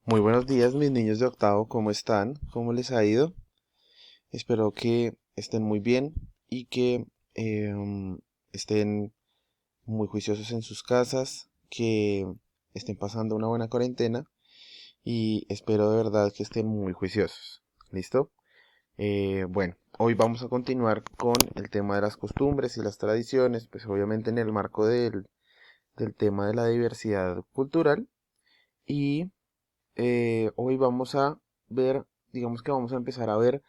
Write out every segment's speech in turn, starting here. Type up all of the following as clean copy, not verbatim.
Muy buenos días, mis niños de octavo, ¿cómo están? ¿Cómo les ha ido? Espero que estén muy bien y que estén muy juiciosos en sus casas, que estén pasando una buena cuarentena y espero de verdad que estén muy juiciosos. ¿Listo? Bueno, hoy vamos a continuar con el tema de las costumbres y las tradiciones, pues obviamente en el marco del tema de la diversidad cultural y hoy vamos a ver, digamos que vamos a empezar a ver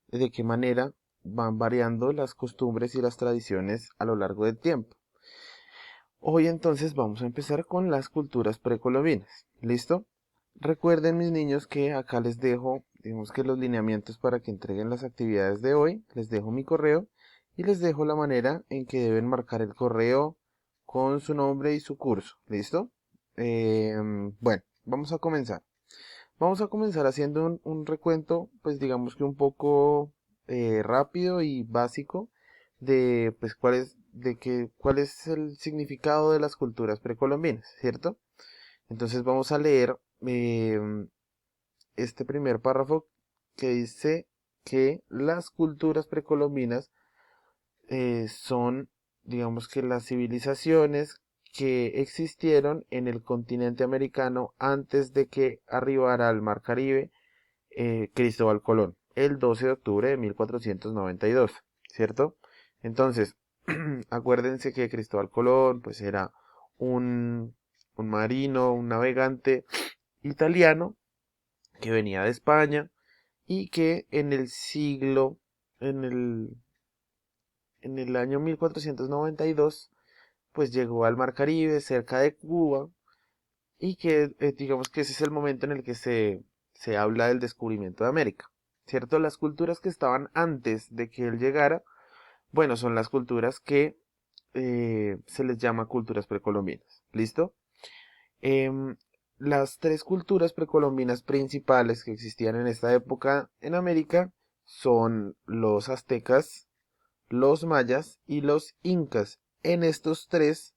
de qué manera van variando las costumbres y las tradiciones a lo largo del tiempo. Hoy entonces vamos a empezar con las culturas precolombinas. ¿Listo? Recuerden mis niños que acá les dejo, digamos que los lineamientos para que entreguen las actividades de hoy, les dejo mi correo y les dejo la manera en que deben marcar el correo con su nombre y su curso. ¿Listo? Bueno, vamos a comenzar. Vamos a comenzar haciendo un recuento, pues digamos que un poco rápido y básico de, pues, cuál es el significado de las culturas precolombinas, ¿cierto? Entonces vamos a leer este primer párrafo que dice que las culturas precolombinas son, digamos que las civilizaciones que existieron en el continente americano antes de que arribara al Mar Caribe Cristóbal Colón, el 12 de octubre de 1492, ¿cierto? Entonces, acuérdense que Cristóbal Colón, pues era un, un marino, un navegante italiano que venía de España y que en el, en el año 1492, pues llegó al Mar Caribe, cerca de Cuba, y que digamos que ese es el momento en el que se habla del descubrimiento de América, ¿cierto? Las culturas que estaban antes de que él llegara, bueno, son las culturas que se les llama culturas precolombinas, ¿listo? Em, las tres culturas precolombinas principales que existían en esta época en América son los aztecas, los mayas y los incas. En estos tres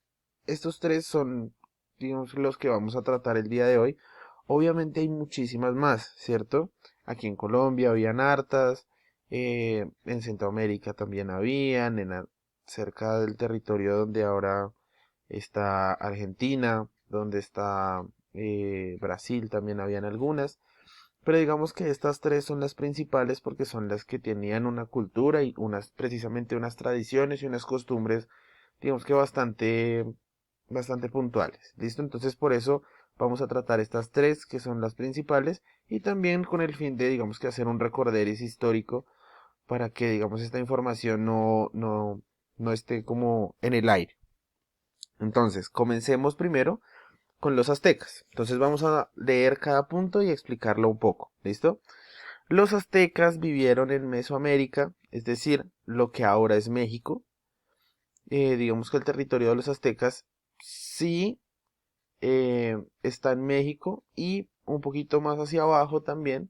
son, digamos, los que vamos a tratar el día de hoy. Obviamente hay muchísimas más, ¿cierto? Aquí en Colombia habían hartas, en Centroamérica también habían, cerca del territorio donde ahora está Argentina, donde está Brasil también habían algunas. Pero digamos que estas tres son las principales porque son las que tenían una cultura y precisamente unas tradiciones y unas costumbres, digamos que bastante puntuales. ¿Listo? Entonces por eso vamos a tratar estas tres que son las principales y también con el fin de, digamos que hacer un recorderis histórico para que, digamos, esta información no esté como en el aire. Entonces, comencemos primero con los aztecas. Entonces vamos a leer cada punto y explicarlo un poco. ¿Listo? Los aztecas vivieron en Mesoamérica, es decir, lo que ahora es México. Digamos que el territorio de los aztecas sí está en México y un poquito más hacia abajo también,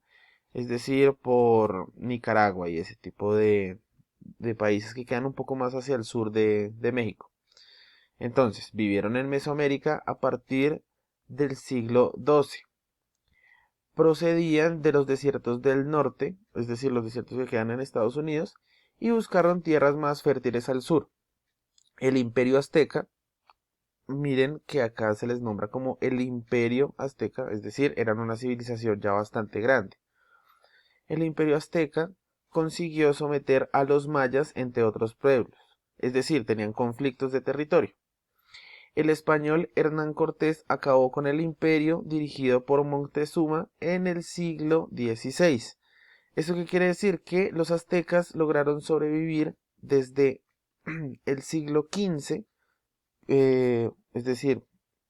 es decir, por Nicaragua y ese tipo de países que quedan un poco más hacia el sur de México. Entonces, vivieron en Mesoamérica a partir del siglo XII. Procedían de los desiertos del norte, es decir, los desiertos que quedan en Estados Unidos, y buscaron tierras más fértiles al sur. El imperio azteca, miren que acá se les nombra como el imperio azteca, es decir, eran una civilización ya bastante grande. El imperio azteca consiguió someter a los mayas entre otros pueblos, es decir, tenían conflictos de territorio. El español Hernán Cortés acabó con el imperio dirigido por Moctezuma en el siglo XVI. ¿Eso qué quiere decir? Que los aztecas lograron sobrevivir desde el siglo XV, es decir,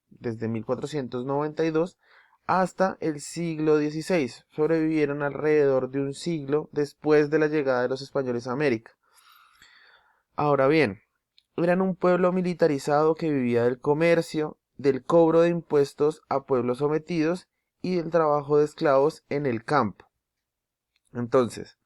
desde 1492 hasta el siglo XVI. Sobrevivieron alrededor de un siglo después de la llegada de los españoles a América. Ahora bien, eran un pueblo militarizado que vivía del comercio, del cobro de impuestos a pueblos sometidos y del trabajo de esclavos en el campo. Entonces,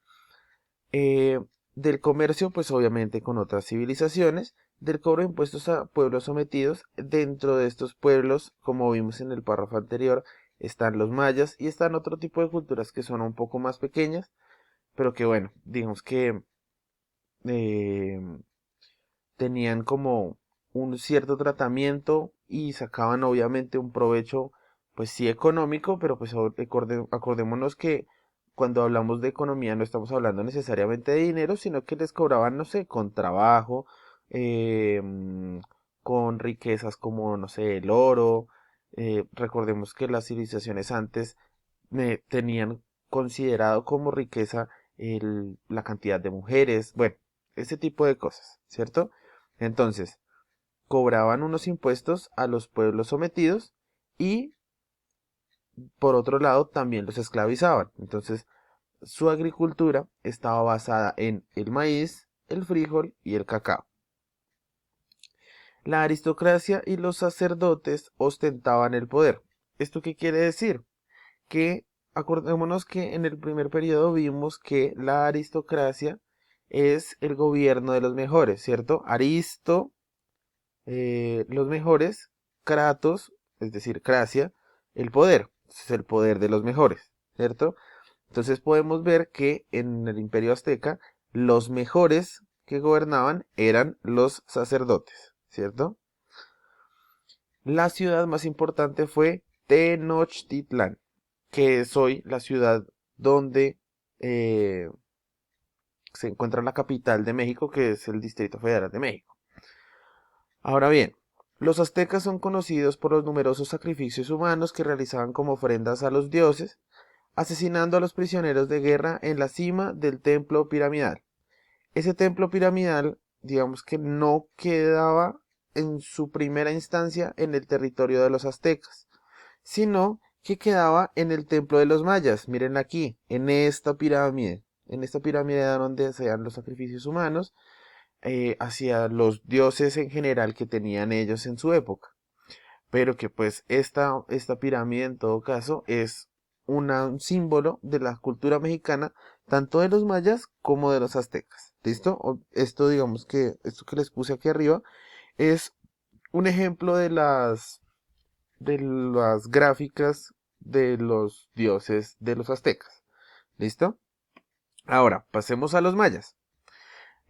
eh, del comercio, pues obviamente con otras civilizaciones, del cobro de impuestos a pueblos sometidos, dentro de estos pueblos, como vimos en el párrafo anterior, están los mayas y están otro tipo de culturas que son un poco más pequeñas, pero que bueno, digamos que eh, tenían como un cierto tratamiento y sacaban obviamente un provecho, pues sí económico, pero pues acordémonos que cuando hablamos de economía no estamos hablando necesariamente de dinero, sino que les cobraban, no sé, con trabajo, eh, mm, con riquezas como, no sé, el oro. Recordemos que las civilizaciones antes tenían considerado como riqueza la cantidad de mujeres, bueno, ese tipo de cosas, ¿cierto? Entonces, cobraban unos impuestos a los pueblos sometidos y, por otro lado, también los esclavizaban. Entonces, su agricultura estaba basada en el maíz, el frijol y el cacao. La aristocracia y los sacerdotes ostentaban el poder. ¿Esto qué quiere decir? Que acordémonos que en el primer periodo vimos que la aristocracia es el gobierno de los mejores, ¿cierto? Los mejores, Kratos, es decir, Cracia, el poder, es el poder de los mejores, ¿cierto? Entonces podemos ver que en el Imperio Azteca los mejores que gobernaban eran los sacerdotes, ¿cierto? La ciudad más importante fue Tenochtitlán, que es hoy la ciudad donde eh, se encuentra la capital de México, que es el Distrito Federal de México. Ahora bien, los aztecas son conocidos por los numerosos sacrificios humanos que realizaban como ofrendas a los dioses, asesinando a los prisioneros de guerra en la cima del templo piramidal. Ese templo piramidal, digamos que no quedaba en su primera instancia en el territorio de los aztecas, sino que quedaba en el templo de los mayas. Miren aquí, en esta pirámide donde se dan los sacrificios humanos hacia los dioses en general que tenían ellos en su época. Pero que pues esta pirámide en todo caso es un símbolo de la cultura mexicana, tanto de los mayas como de los aztecas. ¿Listo? Esto digamos que esto que les puse aquí arriba es un ejemplo de las gráficas de los dioses de los aztecas. ¿Listo? Ahora, pasemos a los mayas.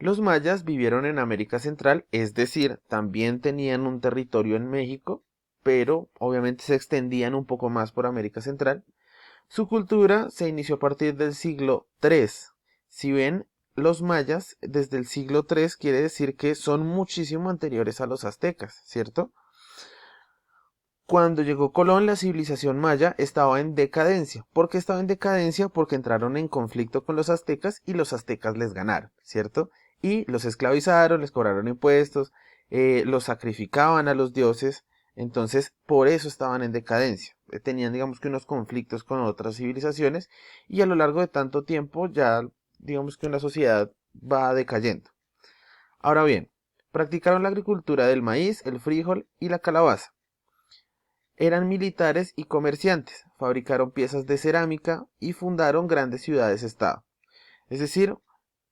Los mayas vivieron en América Central, es decir, también tenían un territorio en México, pero obviamente se extendían un poco más por América Central. Su cultura se inició a partir del siglo III. Si ven, los mayas desde el siglo III quiere decir que son muchísimo anteriores a los aztecas, ¿cierto? Cuando llegó Colón, la civilización maya estaba en decadencia. ¿Por qué estaba en decadencia? Porque entraron en conflicto con los aztecas y los aztecas les ganaron, ¿cierto? Y los esclavizaron, les cobraron impuestos, los sacrificaban a los dioses, entonces por eso estaban en decadencia. Tenían, digamos que, unos conflictos con otras civilizaciones y a lo largo de tanto tiempo ya, digamos que una sociedad va decayendo. Ahora bien, practicaron la agricultura del maíz, el frijol y la calabaza. Eran militares y comerciantes, fabricaron piezas de cerámica y fundaron grandes ciudades-estado. Es decir,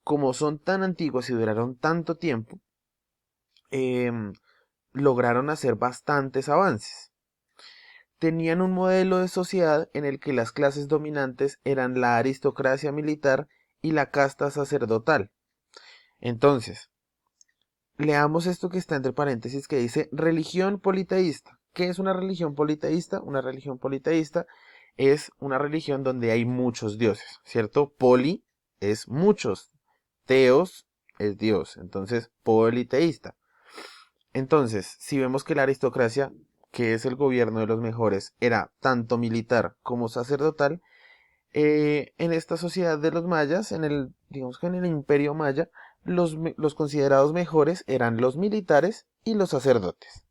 como son tan antiguos y duraron tanto tiempo, em, lograron hacer bastantes avances. Tenían un modelo de sociedad en el que las clases dominantes eran la aristocracia militar y la casta sacerdotal. Entonces, leamos esto que está entre paréntesis que dice religión politeísta. ¿Qué es una religión politeísta? Una religión politeísta es una religión donde hay muchos dioses, ¿cierto? Poli es muchos, teos es Dios, entonces politeísta. Entonces, si vemos que la aristocracia, que es el gobierno de los mejores, era tanto militar como sacerdotal, en esta sociedad de los mayas, digamos que en el imperio maya, los considerados mejores eran los militares y los sacerdotes.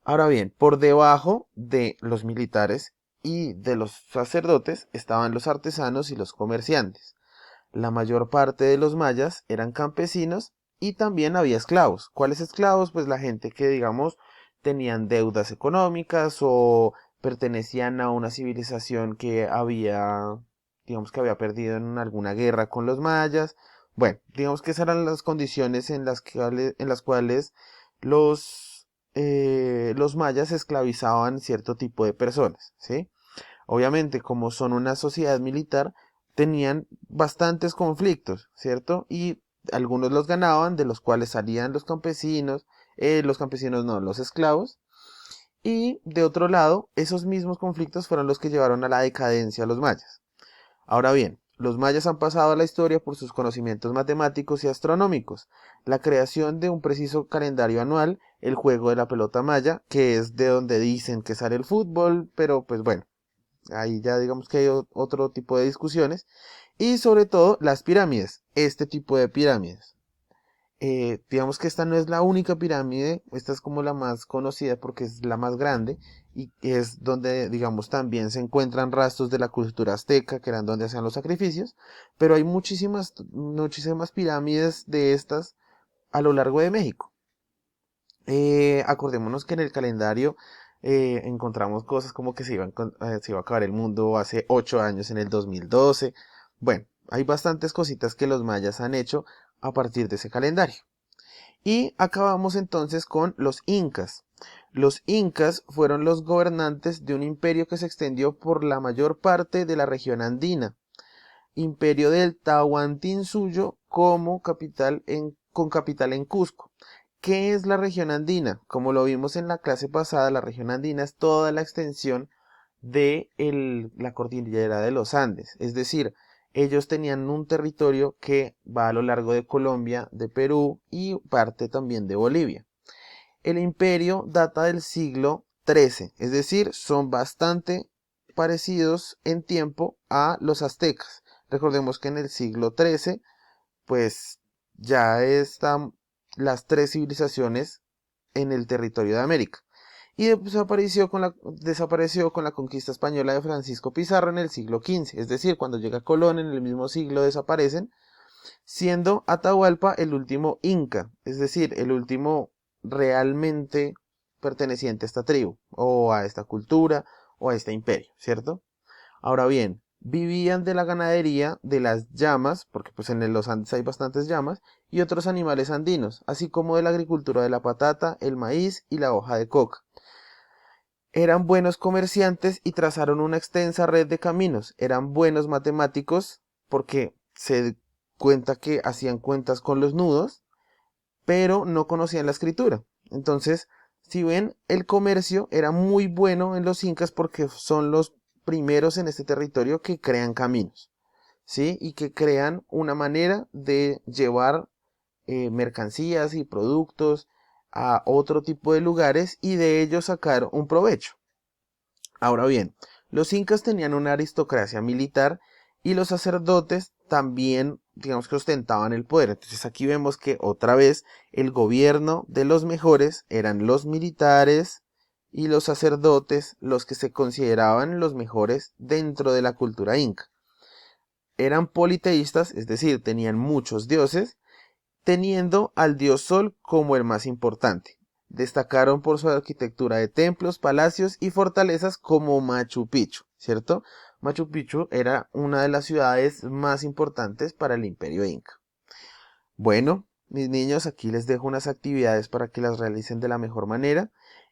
Ahora bien, por debajo de los militares y de los sacerdotes estaban los artesanos y los comerciantes. La mayor parte de los mayas eran campesinos y también había esclavos. ¿Cuáles esclavos? Pues la gente que, digamos, tenían deudas económicas o pertenecían a una civilización digamos que había perdido en alguna guerra con los mayas. Bueno, digamos que esas eran las condiciones en las cuales los mayas esclavizaban cierto tipo de personas, ¿sí? Obviamente, como son una sociedad militar, tenían bastantes conflictos, ¿cierto? Y algunos los ganaban, de los cuales salían los campesinos no, los esclavos. Y de otro lado, esos mismos conflictos fueron los que llevaron a la decadencia a los mayas. Ahora bien, los mayas han pasado a la historia por sus conocimientos matemáticos y astronómicos, la creación de un preciso calendario anual, el juego de la pelota maya, que es de donde dicen que sale el fútbol, pero pues bueno, ahí ya digamos que hay otro tipo de discusiones, y sobre todo las pirámides, este tipo de pirámides. Digamos que esta no es la única pirámide, esta es como la más conocida porque es la más grande y es donde, digamos, también se encuentran rastros de la cultura azteca, que eran donde hacían los sacrificios, pero hay muchísimas pirámides de estas a lo largo de México. Acordémonos que en el calendario encontramos cosas como que se iba a acabar el mundo hace 8 años en el 2012. Bueno, hay bastantes cositas que los mayas han hecho a partir de ese calendario. Y acabamos entonces con los incas. Los incas fueron los gobernantes de un imperio que se extendió por la mayor parte de la región andina. Imperio del Tahuantinsuyo con capital en Cusco. ¿Qué es la región andina? Como lo vimos en la clase pasada, la región andina es toda la extensión de la cordillera de los Andes. Es decir, ellos tenían un territorio que va a lo largo de Colombia, de Perú y parte también de Bolivia. El imperio data del siglo XIII, es decir, son bastante parecidos en tiempo a los aztecas. Recordemos que en el siglo XIII, pues ya están las tres civilizaciones en el territorio de América. Y desapareció con la conquista española de Francisco Pizarro en el siglo XV, es decir, cuando llega Colón en el mismo siglo desaparecen, siendo Atahualpa el último inca, es decir, el último realmente perteneciente a esta tribu, o a esta cultura, o a este imperio, ¿cierto? Ahora bien, vivían de la ganadería de las llamas, porque pues en los Andes hay bastantes llamas, y otros animales andinos, así como de la agricultura de la patata, el maíz y la hoja de coca. Eran buenos comerciantes y trazaron una extensa red de caminos. Eran buenos matemáticos porque se cuenta que hacían cuentas con los nudos, pero no conocían la escritura. Entonces, si ven, el comercio era muy bueno en los incas porque son los primeros en este territorio que crean caminos, ¿sí? Y que crean una manera de llevar mercancías y productos a otro tipo de lugares y de ellos sacar un provecho. Ahora bien, los incas tenían una aristocracia militar y los sacerdotes también, digamos que ostentaban el poder. Entonces aquí vemos que otra vez el gobierno de los mejores eran los militares y los sacerdotes los que se consideraban los mejores dentro de la cultura inca. Eran politeístas, es decir, tenían muchos dioses, teniendo al dios Sol como el más importante. Destacaron por su arquitectura de templos, palacios y fortalezas como Machu Picchu, ¿cierto? Machu Picchu era una de las ciudades más importantes para el imperio inca. Bueno, mis niños, aquí les dejo unas actividades para que las realicen de la mejor manera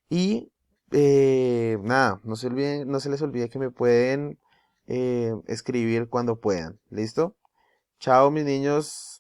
y nada, no se les olvide que me pueden escribir cuando puedan, ¿listo? Chao, mis niños.